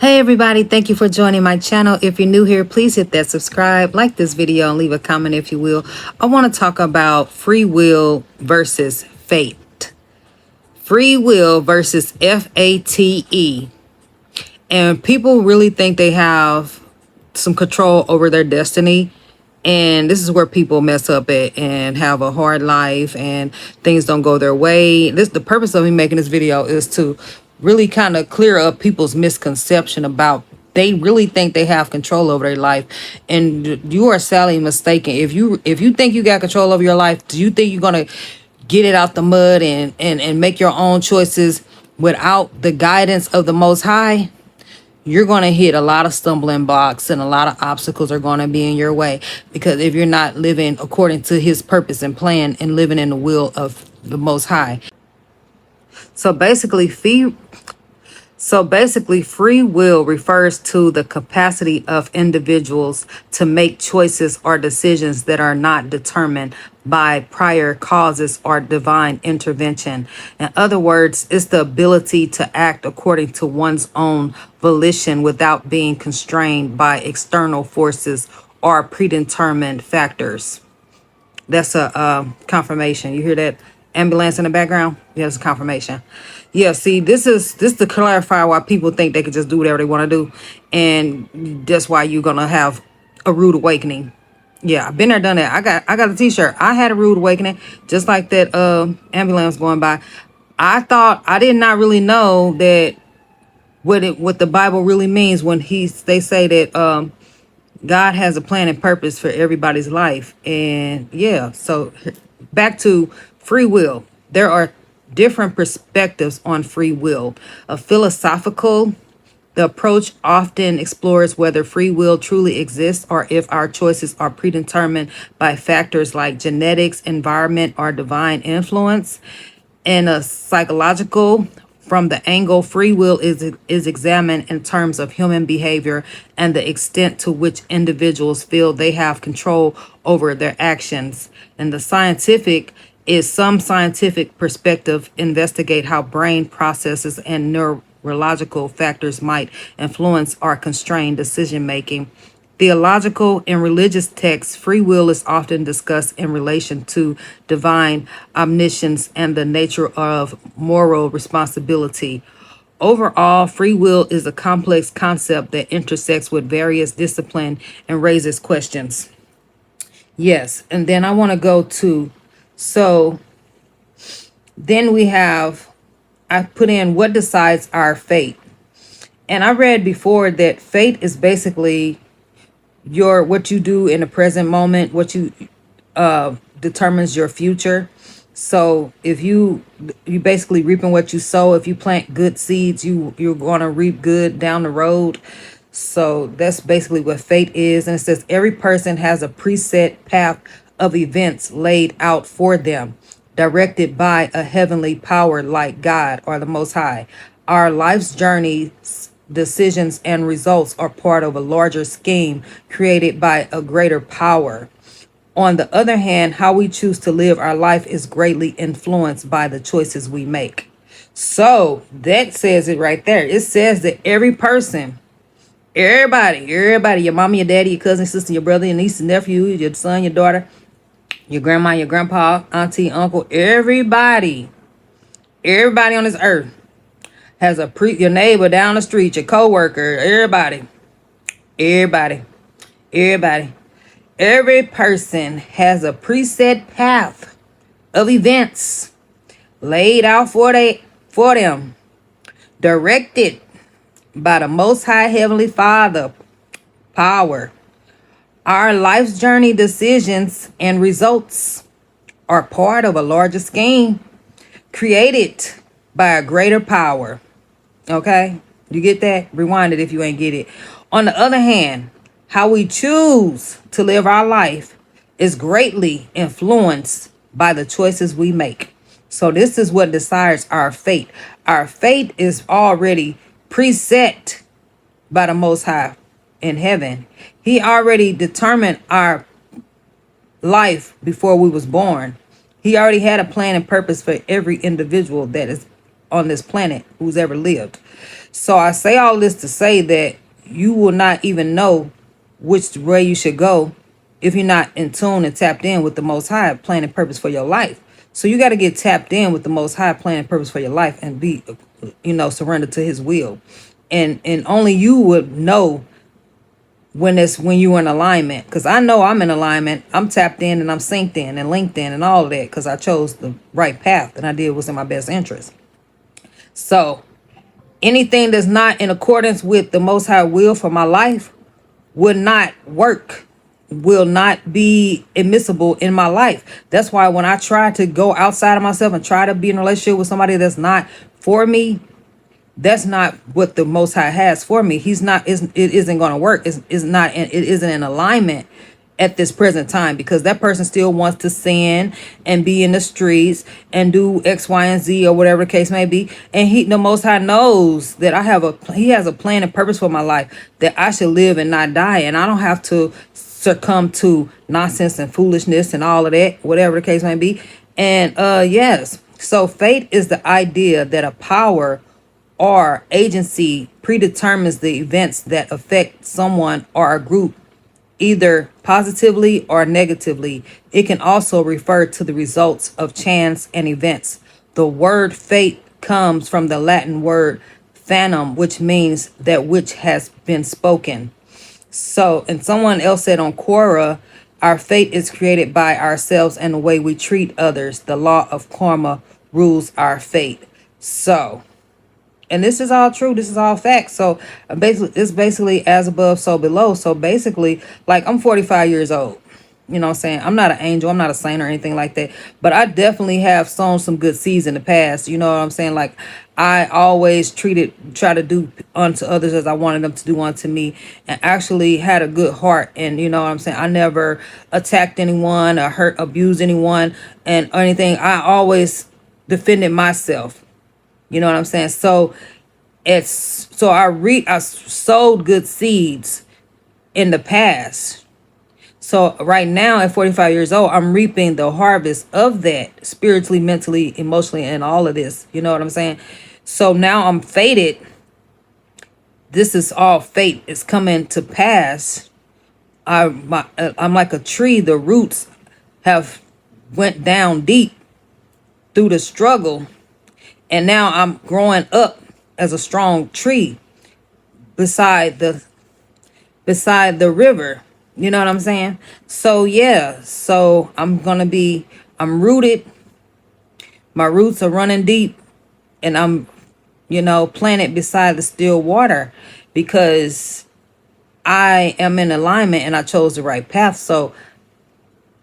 Hey everybody, thank you for joining my channel. If you're new here, please hit that subscribe, like this video, and leave a comment if you will. I want to talk about free will versus fate. Free will versus FATE. And people really think they have some control over their destiny. And this is where people mess up at and have a hard life and things don't go their way. The purpose of me making this video is to really kind of clear up people's misconception about they really think they have control over their life, and you are sadly mistaken. If you think you got control over your life, do you think you're gonna get it out the mud and make your own choices without the guidance of the Most High? You're going to hit a lot of stumbling blocks and a lot of obstacles are going to be in your way, because if you're not living according to his purpose and plan and living in the will of the Most High. So basically, free will refers to the capacity of individuals to make choices or decisions that are not determined by prior causes or divine intervention. In other words, it's the ability to act according to one's own volition without being constrained by external forces or predetermined factors. That's a confirmation. You hear that ambulance in the background? Yeah, it's a confirmation. Yeah, see, this to clarify why people think they can just do whatever they want to do. And that's why you're going to have a rude awakening. Yeah, I've been there, done that. I got a t-shirt. I had a rude awakening, just like that ambulance going by. I did not really know that what the Bible really means when they say that God has a plan and purpose for everybody's life. And yeah, so back to free will. There are different perspectives on free will. A philosophical, the approach often explores whether free will truly exists or if our choices are predetermined by factors like genetics, environment, or divine influence. And a psychological, from the angle free will is examined in terms of human behavior and the extent to which individuals feel they have control over their actions. And the scientific is some scientific perspective investigate how brain processes and neurological factors might influence or constrain decision making. Theological and religious texts, free will is often discussed in relation to divine omniscience and the nature of moral responsibility. Overall, free will is a complex concept that intersects with various disciplines and raises questions. Yes, and then I want to go to, so then I put in what decides our fate. And I read before that fate is basically what you do in the present moment, what you determines your future. So if you basically reaping what you sow. If you plant good seeds, you're going to reap good down the road. So that's basically what fate is. And it says every person has a preset path of events laid out for them, directed by a heavenly power like God or the Most High. Our life's journey, decisions, and results are part of a larger scheme created by a greater power. On the other hand, how we choose to live our life is greatly influenced by the choices we make. So that says it right there. It says that every person, everybody, your mama, your daddy, your cousin, sister, your brother, your niece, your nephew, your son, your daughter, your grandma, your grandpa, auntie, uncle, everybody on this earth has your neighbor down the street, your coworker, every person has a preset path of events laid out for them, directed by the Most High Heavenly Father power. Our life's journey, decisions, and results are part of a larger scheme created by a greater power. Okay, you get that? Rewind it if you ain't get it. On the other hand, how we choose to live our life is greatly influenced by the choices we make. So this is what decides our fate. Our fate is already preset by the Most High in heaven. He already determined our life before we was born. He already had a plan and purpose for every individual that is on this planet who's ever lived. So I say all this to say that you will not even know which way you should go if you're not in tune and tapped in with the Most High plan and purpose for your life. So you got to get tapped in with the Most High plan and purpose for your life and be, surrendered to His will. And only you would know when you're in alignment. Because I know I'm in alignment. I'm tapped in and I'm synced in and linked in and all of that because I chose the right path and I did what's in my best interest. So anything that's not in accordance with the Most High will for my life will not work, will not be admissible in my life. That's why when I try to go outside of myself and try to be in a relationship with somebody that's not for me, that's not what the Most High has for me. It isn't going to work. It isn't in alignment at this present time, because that person still wants to sin and be in the streets and do X, Y, and Z or whatever the case may be. And the Most High knows that He has a plan and purpose for my life, that I should live and not die. And I don't have to succumb to nonsense and foolishness and all of that, whatever the case may be. And yes, so fate is the idea that a power or agency predetermines the events that affect someone or a group, either positively or negatively. It can also refer to the results of chance and events. The word fate comes from the Latin word phantom, which means that which has been spoken. So, and someone else said on Quora, our fate is created by ourselves and the way we treat others. The law of karma rules our fate. So, and this is all true. This is all facts. So it's basically as above, so below. So basically, like, I'm 45 years old. You know what I'm saying? I'm not an angel. I'm not a saint or anything like that. But I definitely have sown some good seeds in the past. You know what I'm saying? Like, I always try to do unto others as I wanted them to do unto me, and actually had a good heart. And you know what I'm saying? I never attacked anyone or abused anyone or anything. I always defended myself. You know what I'm saying? So I sowed good seeds in the past. So right now at 45 years old, I'm reaping the harvest of that spiritually, mentally, emotionally, and all of this. You know what I'm saying? So now I'm fated. This is all fate. It's coming to pass. I'm like a tree. The roots have went down deep through the struggle. And now I'm growing up as a strong tree beside the river. You know what I'm saying? So yeah, so I'm rooted. My roots are running deep, and I'm, planted beside the still water, because I am in alignment and I chose the right path. So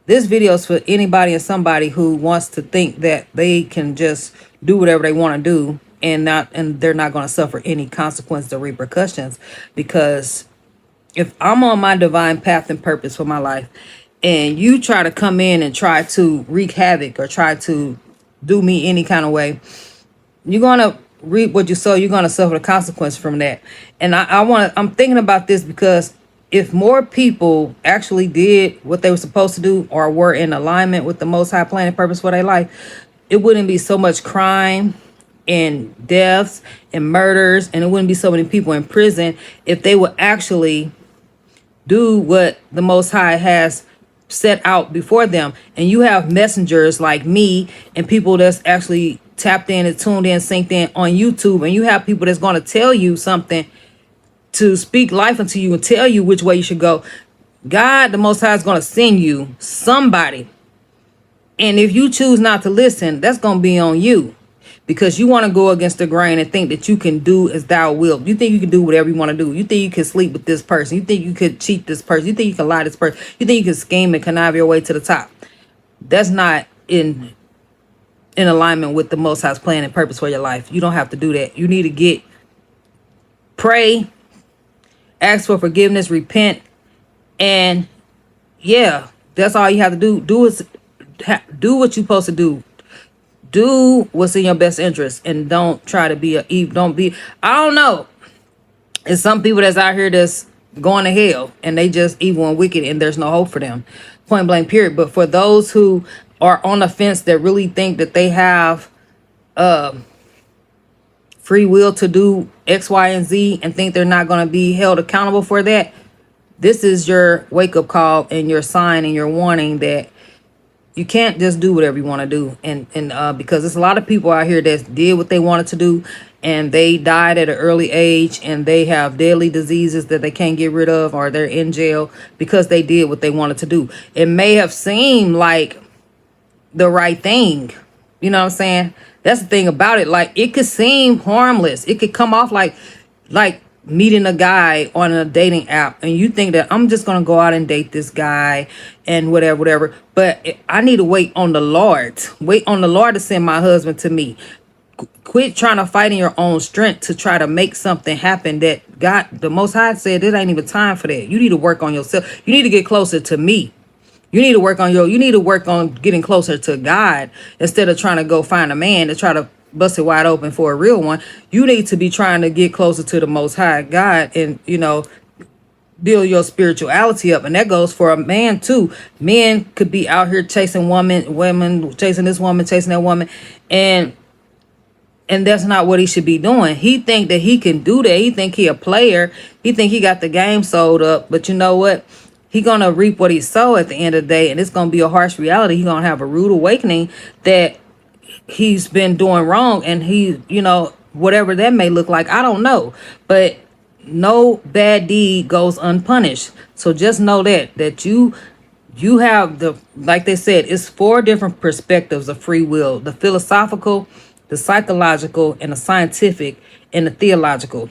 this video is for anybody and somebody who wants to think that they can just do whatever they want to do and they're not going to suffer any consequences or repercussions. Because if I'm on my divine path and purpose for my life, and you try to come in and try to wreak havoc or try to do me any kind of way, you're going to reap what you sow. You're going to suffer the consequence from that. And I'm thinking about this because if more people actually did what they were supposed to do or were in alignment with the Most High plan and purpose for their life, it wouldn't be so much crime and deaths and murders, and it wouldn't be so many people in prison if they would actually do what the Most High has set out before them. And you have messengers like me and people that's actually tapped in and tuned in, synced in on YouTube, and you have people that's going to tell you something, to speak life into you and tell you which way you should go. God, the Most High, is going to send you somebody. And if you choose not to listen, that's going to be on you, because you want to go against the grain and think that you can do as thou wilt. You think you can do whatever you want to do. You think you can sleep with this person. You think you could cheat this person. You think you can lie to this person. You think you can scheme and connive your way to the top. That's not in alignment with the Most High's plan and purpose for your life. You don't have to do that. You need to pray, ask for forgiveness, repent, and yeah, that's all you have to do. Do what you're supposed to do. Do what's in your best interest, and don't try to be I don't know. It's some people that's out here that's going to hell, and they just evil and wicked, and there's no hope for them. Point blank, period. But for those who are on the fence, that really think that they have free will to do X, Y, and Z and think they're not going to be held accountable for that, this is your wake-up call and your sign and your warning that you can't just do whatever you want to do. And because there's a lot of people out here that did what they wanted to do and they died at an early age and they have deadly diseases that they can't get rid of, or they're in jail because they did what they wanted to do. It may have seemed like the right thing. You know what I'm saying? That's the thing about it. Like, it could seem harmless. It could come off like meeting a guy on a dating app and you think that I'm just going to go out and date this guy and whatever. But I need to wait on the Lord. Wait on the Lord to send my husband to me. Quit trying to fight in your own strength to try to make something happen that God, the Most High, said it ain't even time for that. You need to work on yourself. You need to get closer to me. You need to work on getting closer to God instead of trying to go find a man to try to bust it wide open for a real one. You need to be trying to get closer to the Most High God and, build your spirituality up. And that goes for a man too. Men could be out here chasing women chasing this woman, chasing that woman. And that's not what he should be doing. He think that he can do that. He think he a player. He think he got the game sold up. But you know what? He gonna reap what he sow at the end of the day, and it's gonna be a harsh reality. He gonna have a rude awakening that he's been doing wrong, and he, whatever that may look like, I don't know. But no bad deed goes unpunished. So just know that you have like they said, it's 4 different perspectives of free will: the philosophical, the psychological, and the scientific, and the theological.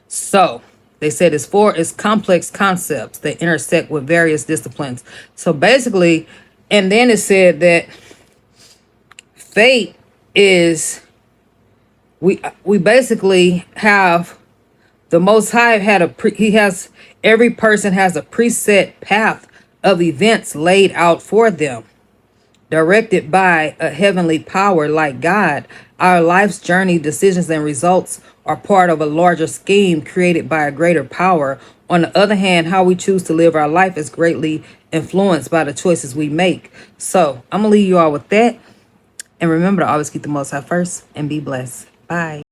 So they said it's complex concepts that intersect with various disciplines. So basically, and then it said that fate is, we basically have the Most High every person has a preset path of events laid out for them, directed by a heavenly power like God. Our life's journey, decisions, and results are part of a larger scheme created by a greater power. On the other hand, how we choose to live our life is greatly influenced by the choices we make. So I'm going to leave you all with that. And remember to always keep the Most High first and be blessed. Bye.